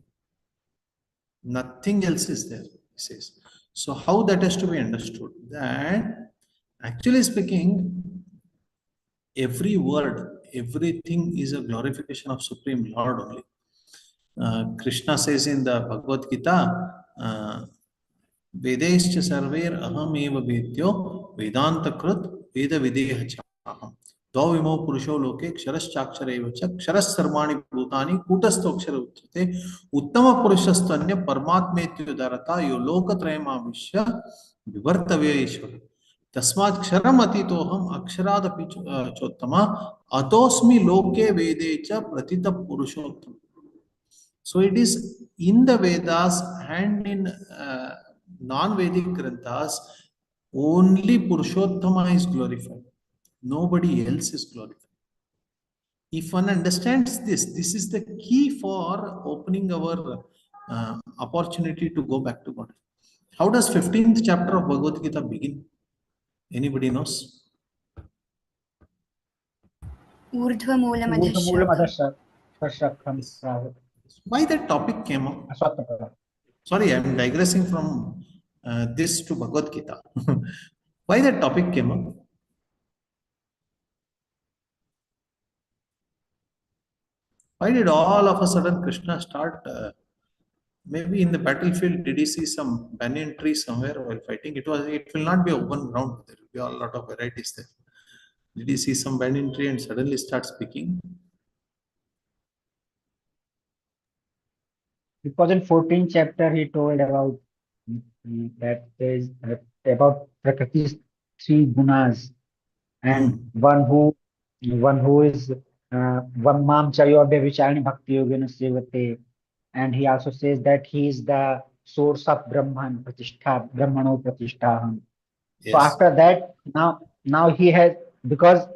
[SPEAKER 1] Nothing else is there, he says. So how that has to be understood? That actually speaking, every word, everything is a glorification of Supreme Lord only. Krishna says in the Bhagavad Gita, Vedescha sarver aham eva vedyo vedanta krut veda videha chaham. Dvavimo purusho loke ksharashchakshara eva cha ksharas sarvani bhutani kutastokshara utrate uttama purushastanya parmatmetyo darata yo lokatrayamavishya vivartavya ishvara. तस्मात् क्षरम अतीतोहम अक्षरादपि चोत्तमा अतोस्मि लोके वेदे च प्रतित पुरुषोत्तम. So it is in the Vedas and in non-Vedic granthas, only Purushottama is glorified. Nobody else is glorified. If one understands this, this is the key for opening our opportunity to go back to God. How does 15th chapter of Bhagavad Gita begin? Anybody knows?
[SPEAKER 2] Urdhva Moolam
[SPEAKER 3] Urdhmoolam
[SPEAKER 2] Adhashrakam.
[SPEAKER 3] Adhashrakam.
[SPEAKER 1] Yes. Why that topic came up? Sorry, I am digressing from this to Bhagavad Gita. Why that topic came up? Why did all of a sudden Krishna start? Maybe in the battlefield, did he see some banyan tree somewhere while fighting? It will not be open ground. There will be a lot of varieties there. Did he see some banyan tree and suddenly start speaking?
[SPEAKER 3] Because in 14th chapter he told about that there is about Prakriti's three gunas, and one who is one mam chayor vicharani bhakti yogena sevate, and he also says that he is the source of Brahman pratishtha, Brahmano pratishtha. So
[SPEAKER 1] Yes.
[SPEAKER 3] after that, now he has, because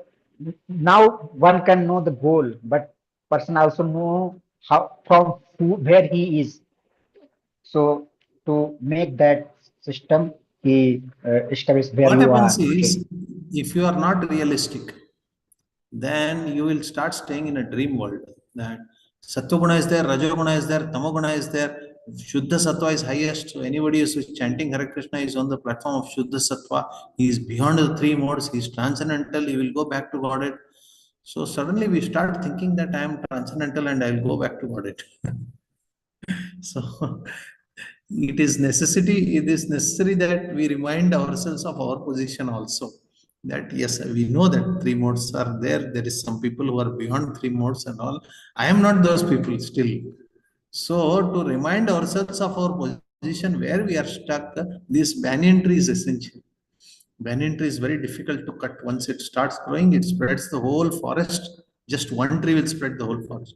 [SPEAKER 3] now one can know the goal, but person also know how from where he is. So to make that system, he establish where
[SPEAKER 1] What
[SPEAKER 3] you
[SPEAKER 1] happens
[SPEAKER 3] are
[SPEAKER 1] is,
[SPEAKER 3] actually.
[SPEAKER 1] if you are not realistic, then you will start staying in a dream world. That Sattva is there, Rajoguna is there, Tamoguna is there, Shuddha Sattva is highest. So anybody who is chanting Hare Krishna is on the platform of Shuddha Sattva. He is beyond the three modes. He is transcendental. He will go back to Godhead. So suddenly we start thinking that I am transcendental and I will go back to Godhead. So it is necessary that we remind ourselves of our position also. That yes, we know that three modes are there. There is some people who are beyond three modes and all. I am not those people still. So to remind ourselves of our position where we are stuck, this banyan tree is essential. Banyan tree is very difficult to cut. Once it starts growing, it spreads the whole forest. Just one tree will spread the whole forest.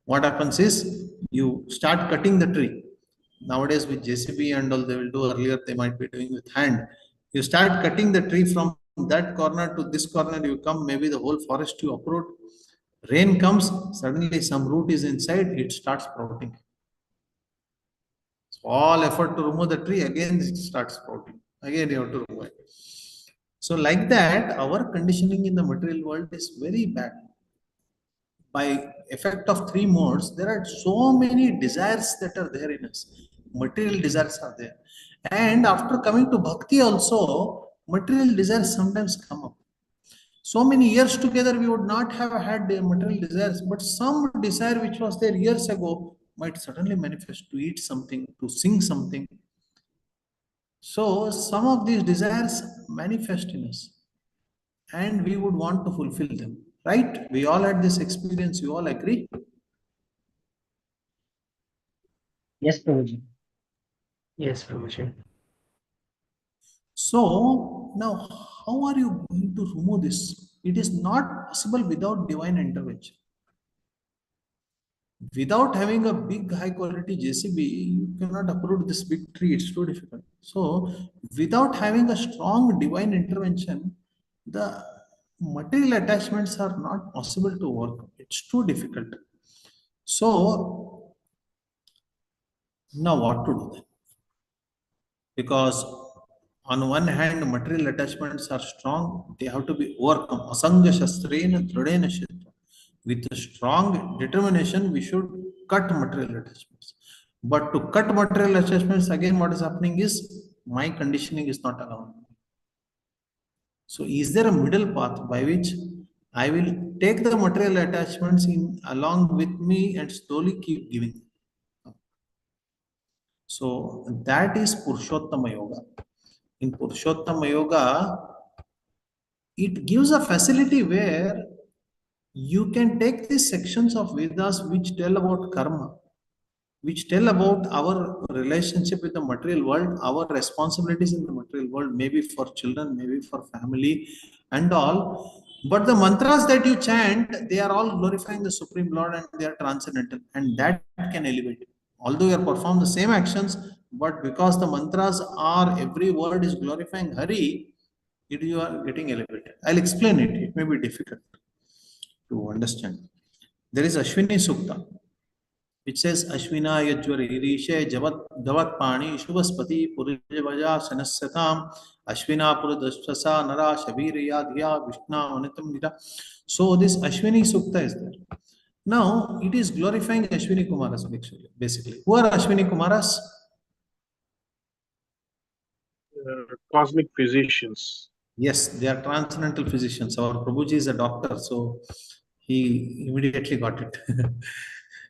[SPEAKER 1] What happens is you start cutting the tree. Nowadays with JCB and all they will do, earlier they might be doing with hand. You start cutting the tree from that corner to this corner, you come, maybe the whole forest you uproot. Rain comes, suddenly some root is inside, it starts sprouting. So all effort to remove the tree, again it starts sprouting. Again you have to remove it. So like that, our conditioning in the material world is very bad. By effect of three modes, there are so many desires that are there in us. Material desires are there. And after coming to bhakti also, material desires sometimes come up. So many years together, we would not have had the material desires, but some desire which was there years ago might suddenly manifest to eat something, to sing something. So some of these desires manifest in us and we would want to fulfill them, right? We all had this experience, you all agree?
[SPEAKER 3] Yes, Prabhuji.
[SPEAKER 6] Yes, Prabhuji.
[SPEAKER 1] So now how are you going to remove this? It is not possible without divine intervention. Without having a big high quality JCB, you cannot uproot this big tree, it's too difficult. So without having a strong divine intervention, the material attachments are not possible to work. It's too difficult. So now what to do then? Because on one hand, material attachments are strong, they have to be overcome. Asanga shastrena dridena shitra. With a strong determination, we should cut material attachments. But to cut material attachments, again, what is happening is my conditioning is not allowing. So, is there a middle path by which I will take the material attachments in along with me and slowly keep giving? So, that is Purushottama Yoga. In Purushottama Yoga, it gives a facility where you can take these sections of Vedas which tell about karma, which tell about our relationship with the material world, our responsibilities in the material world, maybe for children, maybe for family and all. But the mantras that you chant, they are all glorifying the Supreme Lord and they are transcendental, and that can elevate. Although you are perform the same actions, but because the mantras are, every word is glorifying Hari, you are getting elevated. I'll explain it. It may be difficult to understand. There is Ashwini Sukta, which says Ashwina Yajwari Rishe Javat Davat Pani Shubhaspati Purjavaja Sanasyatam Ashwina Puradashasa Nara Shabir Yadhya Vishna Anitam Nita. So this Ashwini Sukta is there. Now it is glorifying Ashwini Kumaras basically. Who are Ashwini Kumaras?
[SPEAKER 4] Cosmic physicians.
[SPEAKER 1] Yes, they are transcendental physicians. Our Prabhuji is a doctor, so he immediately got it.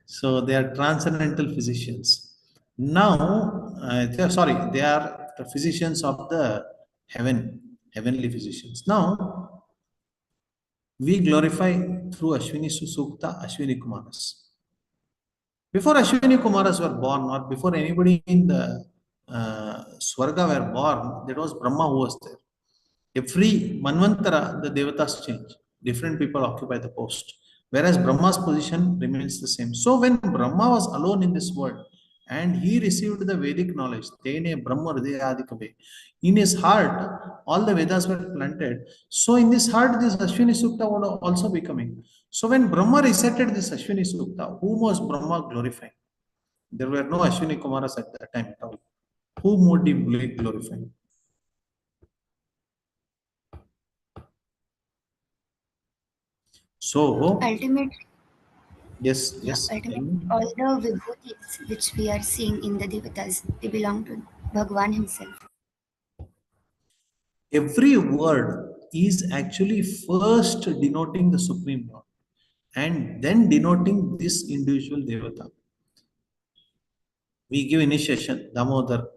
[SPEAKER 1] So they are transcendental physicians. Now, they are the physicians of the heavenly physicians. Now, we glorify through Ashwini Susukta, Ashwini Kumaras. Before Ashwini Kumaras were born, or before anybody in the Swarga were born, there was Brahma who was there. Every Manvantara, the Devatas change. Different people occupy the post. Whereas Brahma's position remains the same. So when Brahma was alone in this world and he received the Vedic knowledge, Tene Brahma Hridayadikave, in his heart, all the Vedas were planted. So in this heart, this Ashwini Sukta would also be coming. So when Brahma recited this Ashwini Sukta, whom was Brahma glorifying? There were no Ashwini Kumaras at that time at all. Whom would he be glorifying? So
[SPEAKER 2] Ultimately,
[SPEAKER 1] yes.
[SPEAKER 2] ultimately, all the vibhutis which we are seeing in the devatas, they belong to Bhagwan himself.
[SPEAKER 1] Every word is actually first denoting the Supreme Lord and then denoting this individual Devata. We give initiation Damodar,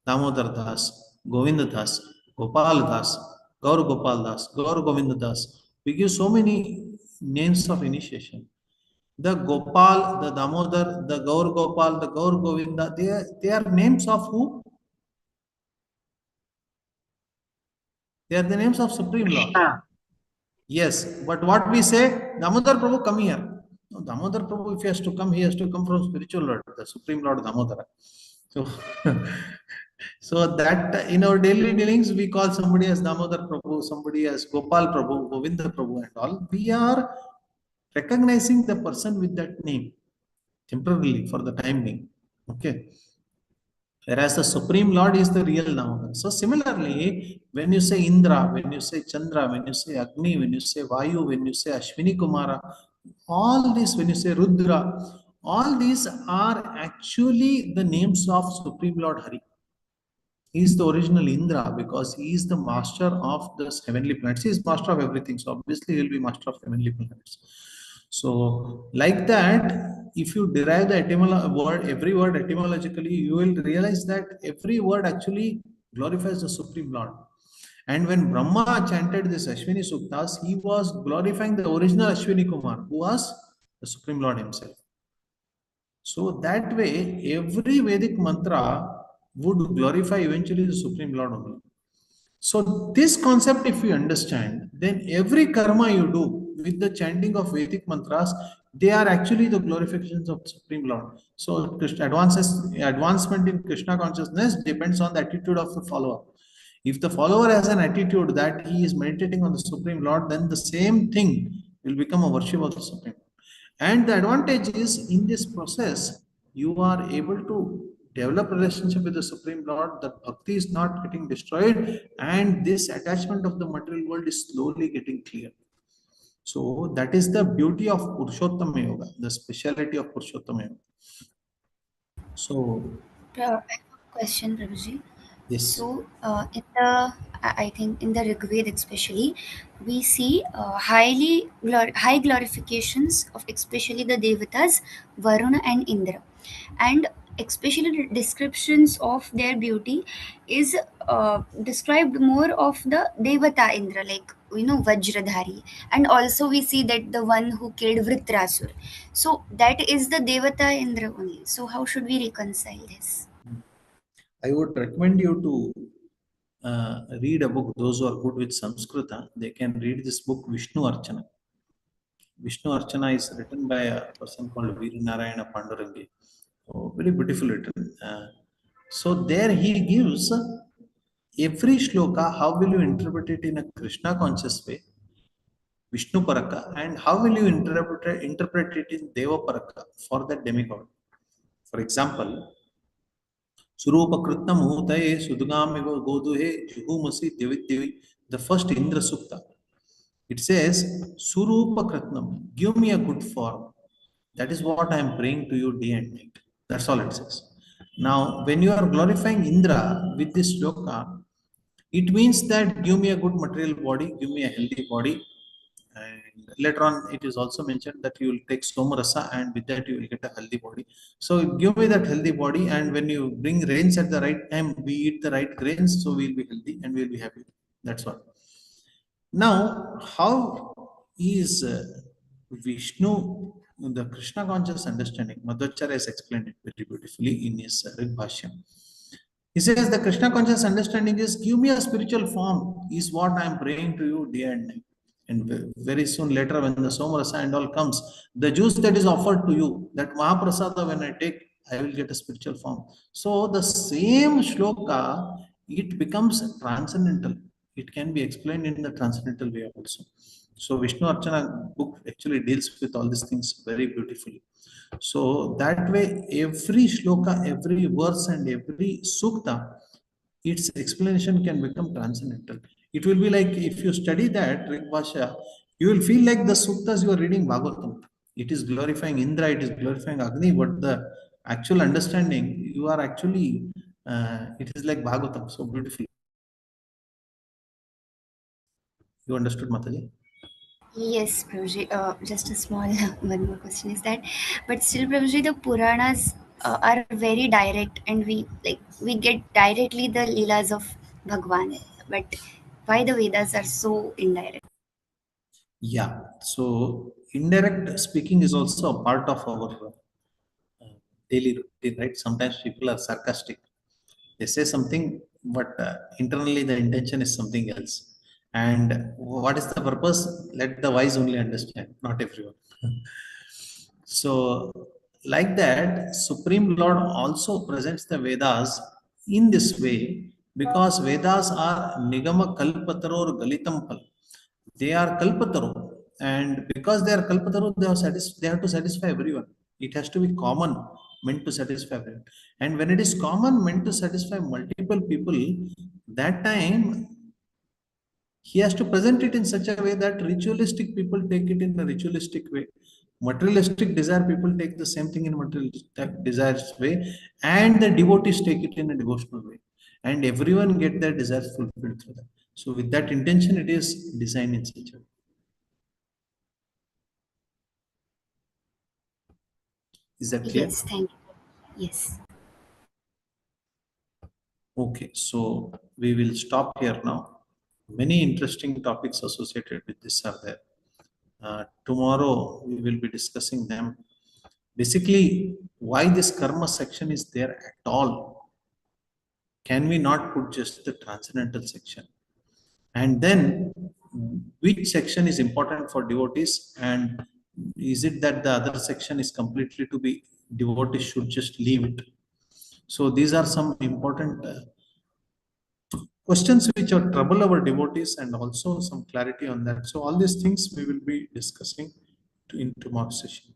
[SPEAKER 1] Damodar Das, Govinda Das, Gopal Das, Gaur Gopal Das, Gaur Govinda Das. We give so many names of initiation. The Gopal, the Damodar, the Gaur Gopal, the Gaur Govinda, they are names of who? They are the names of Supreme Lord. Yes, but what we say, Damodar Prabhu, come here. No, Damodar Prabhu, if he has to come, he has to come from spiritual Lord, the Supreme Lord Damodara. So, so that in our daily dealings, we call somebody as Damodar Prabhu, somebody as Gopal Prabhu, Govinda Prabhu, and all. We are recognizing the person with that name temporarily for the time being. Okay. Whereas the Supreme Lord is the real Damodar. So similarly, when you say Indra, when you say Chandra, when you say Agni, when you say Vayu, when you say Ashwini Kumara, all this, when you say Rudra, all these are actually the names of Supreme Lord Hari. He is the original Indra because he is the master of the heavenly planets. He is master of everything. So obviously he will be master of heavenly planets. So like that, if you derive the word, every word etymologically, you will realize that every word actually glorifies the Supreme Lord. And when Brahma chanted this Ashwini Suktas, he was glorifying the original Ashwini Kumar, who was the Supreme Lord himself. So that way, every Vedic mantra would glorify eventually the Supreme Lord only. So this concept, if you understand, then every karma you do with the chanting of Vedic mantras, they are actually the glorifications of Supreme Lord. So advancement in Krishna consciousness depends on the attitude of the follower. If the follower has an attitude that he is meditating on the Supreme Lord, then the same thing will become a worship of the Supreme Lord. And the advantage is in this process, you are able to develop relationship with the Supreme Lord, that bhakti is not getting destroyed, and this attachment of the material world is slowly getting clear. So that is the beauty of Purushottama Yoga, the speciality of Purushottama Yoga. So,
[SPEAKER 2] I have a question, Prabhuji.
[SPEAKER 1] yes.
[SPEAKER 2] So, I think in the Rig Veda especially, we see high glorifications of especially the devatas, Varuna and Indra, and especially the descriptions of their beauty is described more of the devata Indra, like Vajradhari, and also we see that the one who killed Vritrasur. So that is the devata Indra only. So how should we reconcile this?
[SPEAKER 1] I would recommend you to read a book. Those who are good with Sanskrita, they can read this book, Vishnu Archana. Vishnu Archana is written by a person called Veeranarayana Pandurangi. Oh, very beautiful written. So there he gives every shloka, how will you interpret it in a Krishna conscious way, Vishnu Paraka, and how will you interpret it in Deva Paraka for that demigod. For example, Surupakritna Muhutaye Sudugamiva Goduhe Juhumasi Devi, the first Indra Sukta. It says, Surupa Kratnam, give me a good form. That is what I am praying to you day and night. That's all it says. Now, when you are glorifying Indra with this shloka, it means that give me a good material body, give me a healthy body. And later on, it is also mentioned that you will take somarasa and with that you will get a healthy body. So give me that healthy body, and when you bring rains at the right time, we eat the right grains, so we'll be healthy and we'll be happy. That's what. Now, how is Vishnu, the Krishna conscious understanding? Madhvacharya has explained it very beautifully in his Rig Bhashyam. He says the Krishna conscious understanding is give me a spiritual form, is what I am praying to you day and night. And very soon later, when the Somarasa and all comes, the juice that is offered to you, that Mahaprasada, when I take, I will get a spiritual form. So the same shloka, it becomes transcendental. It can be explained in the transcendental way also. So Vishnu Archana book actually deals with all these things very beautifully. So that way, every shloka, every verse, and every sukta, its explanation can become transcendental. It will be like if you study that Rig Bhasha, you will feel like the suktas you are reading Bhagavatam. It is glorifying Indra, it is glorifying Agni, but the actual understanding, you are actually, it is like Bhagavatam, so beautiful. You understood, Mataji?
[SPEAKER 2] Yes, Prabhuji. Just a small one more question is that, but still, Prabhuji, the Puranas are very direct, and we get directly the leelas of Bhagwan. But why the Vedas are so indirect?
[SPEAKER 1] Yeah, so indirect speaking is also a part of our daily routine, right? Sometimes people are sarcastic. They say something, but internally the intention is something else. And what is the purpose? Let the wise only understand, not everyone. So like that, Supreme Lord also presents the Vedas in this way because Vedas are Nigama Kalpataro or Galitam Pal. They are Kalpataro, and because they are Kalpataro, they have to satisfy everyone. It has to be common, meant to satisfy everyone. And when it is common, meant to satisfy multiple people, that time he has to present it in such a way that ritualistic people take it in a ritualistic way, materialistic desire people take the same thing in materialistic desires way, and the devotees take it in a devotional way, and everyone get their desires fulfilled through that. So with that intention it is designed in such a way. Is that clear?
[SPEAKER 2] Yes, thank you. Yes.
[SPEAKER 1] Okay, so we will stop here now. Many interesting topics associated with this are there. Tomorrow we will be discussing them. Basically, why this karma section is there at all? Can we not put just the transcendental section? And then, which section is important for devotees? And is it that the other section is completely to be devotees should just leave it? So these are some important questions which are trouble our devotees, and also some clarity on that. So all these things we will be discussing in tomorrow's session.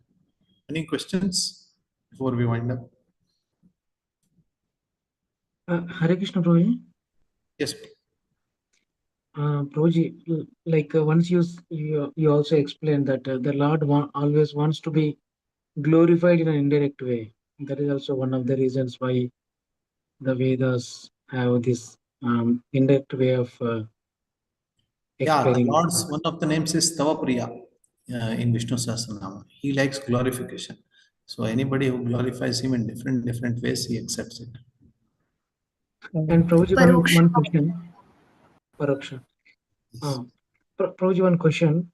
[SPEAKER 1] Any questions before we wind up?
[SPEAKER 7] Hare Krishna, Prabhuji.
[SPEAKER 1] Yes.
[SPEAKER 7] Prabhuji, like once you also explained that the Lord always wants to be glorified in an indirect way. That is also one of the reasons why the Vedas have this indirect way of
[SPEAKER 1] Yeah, the
[SPEAKER 7] explaining.
[SPEAKER 1] Lord's one of the names is Tavapriya in Vishnu Sahasranama. He likes glorification. So anybody who glorifies him in different ways, he accepts it.
[SPEAKER 7] And Prabhuji,
[SPEAKER 2] Paroksha.
[SPEAKER 7] one question. Paroksha.
[SPEAKER 1] Yes.
[SPEAKER 7] Prabhuji, one question.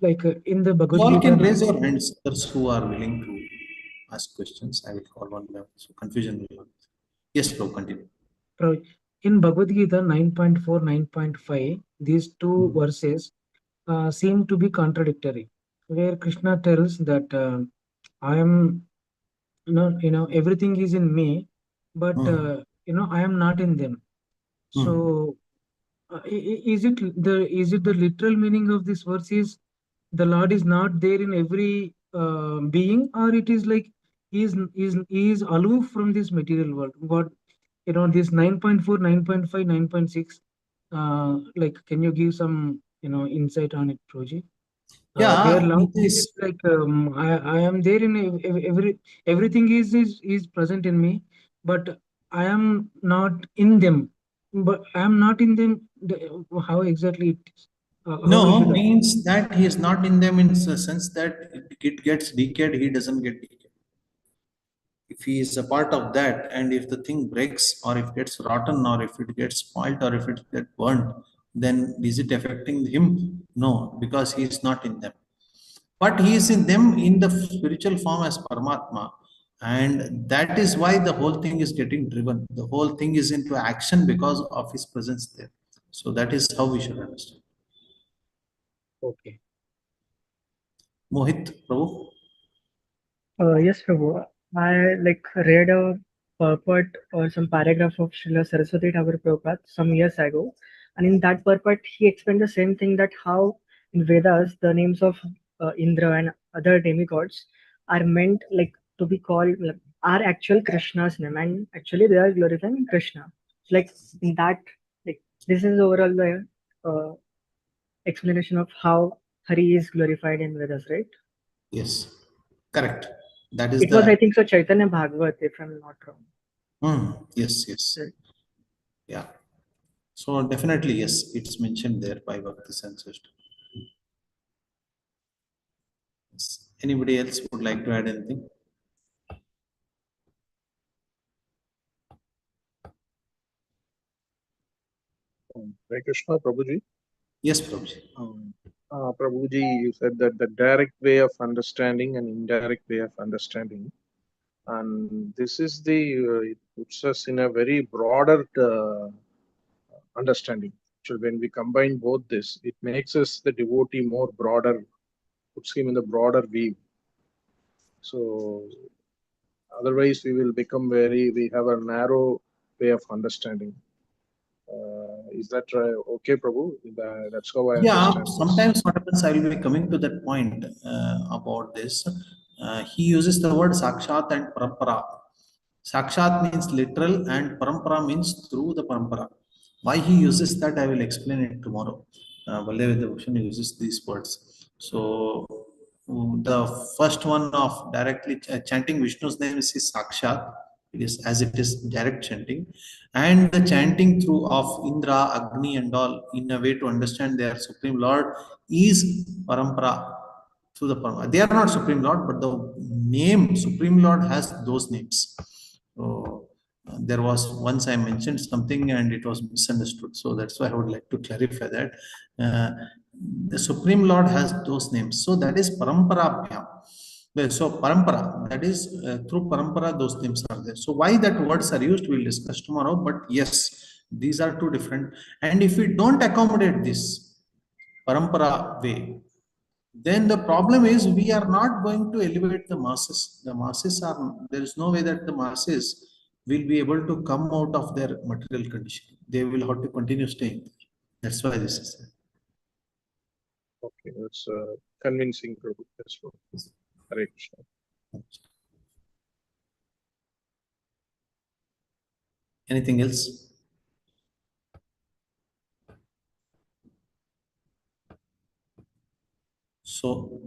[SPEAKER 7] Like in the
[SPEAKER 1] You
[SPEAKER 7] Bhagavad
[SPEAKER 1] all
[SPEAKER 7] Gita.
[SPEAKER 1] can raise your hands, others who are willing to ask questions. I will call one level. So confusion will not. Yes, bro, continue.
[SPEAKER 7] In Bhagavad Gita 9.4, 9.5, these two verses seem to be contradictory, where Krishna tells that I am, everything is in me, but I am not in them. So, is it the literal meaning of this verse is the Lord is not there in every being, or it is like he is aloof from this material world? What this 9.4, 9.5, 9.6. Like, can you give some insight on it, Proji? Where
[SPEAKER 1] Yeah,
[SPEAKER 7] Lord
[SPEAKER 1] it is.
[SPEAKER 7] says like I am there in everything is present in me, but I am not in them. But I am not in them. How exactly it is? How we
[SPEAKER 1] No,
[SPEAKER 7] should.
[SPEAKER 1] means that he is not in them in the sense that it gets decayed, he doesn't get decayed. If he is a part of that, and if the thing breaks, or if it gets rotten, or if it gets spoiled, or if it gets burnt, then is it affecting him? No, because he is not in them. But he is in them in the spiritual form as Paramatma. And that is why the whole thing is getting driven. The whole thing is into action because of his presence there. So that is how we should understand.
[SPEAKER 7] Okay.
[SPEAKER 1] Mohit, Prabhu?
[SPEAKER 5] Yes, Prabhu. I read a purport or some paragraph of Srila Saraswati Thakur Prabhupada some years ago, and in that purport he explained the same thing, that how in Vedas the names of Indra and other demigods are meant to be called are actual Krishna's name, and actually they are glorifying Krishna. Like in that, this is overall the explanation of how Hari is glorified in Vedas, right?
[SPEAKER 1] Yes, correct. That is
[SPEAKER 5] It was, I
[SPEAKER 1] the.
[SPEAKER 5] think, so Chaitanya Bhagavat, if I'm not wrong.
[SPEAKER 1] Yes, yes.
[SPEAKER 5] Right.
[SPEAKER 1] Yeah. So definitely, yes, it's mentioned there by Bhakti Sanskrit. Yes. Anybody else would like to add anything?
[SPEAKER 4] Hare Krishna, Prabhuji.
[SPEAKER 1] Yes, Prabhuji.
[SPEAKER 4] Prabhuji, you said that the direct way of understanding and indirect way of understanding, and this is it puts us in a very broader understanding. So when we combine both this, it makes us the devotee more broader, puts him in the broader view. So otherwise we will become we have a narrow way of understanding. Is that okay, Prabhu? That's how I
[SPEAKER 1] Yeah,
[SPEAKER 4] understand this.
[SPEAKER 1] sometimes what happens, I will be coming to that point about this. He uses the word sakshat and parampara. Sakshat means literal and parampara means through the parampara. Why he uses that, I will explain it tomorrow. Baldev Bhushan uses these words. So the first one of directly chanting Vishnu's name is Sakshat. It is as it is direct chanting, and the chanting through of Indra, Agni, and all in a way to understand their Supreme Lord is parampara through the parampara. They are not Supreme Lord, but the name Supreme Lord has those names. So there was once I mentioned something and it was misunderstood. So that's why I would like to clarify that. Uh, the Supreme Lord has those names. So that is parampara. So parampara, that is through parampara, those names are there. So why that words are used, we'll discuss tomorrow. But yes, these are two different. And if we don't accommodate this parampara way, then the problem is we are not going to elevate the masses. The masses are, there is no way that the masses will be able to come out of their material condition. They will have to continue staying there. That's why this is there.
[SPEAKER 4] Okay, that's convincing, Prabhu. That's what. Hare Krishna.
[SPEAKER 1] Anything else? So,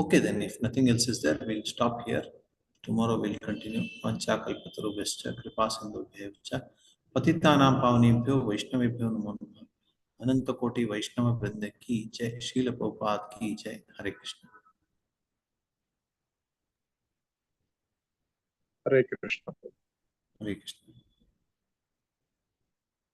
[SPEAKER 1] okay, then if nothing else is there, we'll stop here. Tomorrow we'll continue. Panchakalpatarubhascha kripasindhubhyavcha patitanam pavanebhyo vaishnavebhyo namo namaha. अनंत कोटि वैष्णव वृंद की जय, शील प्रभुपाद की जय. हरे Krishna.
[SPEAKER 4] Hare Krishna.
[SPEAKER 1] हरे कृष्ण.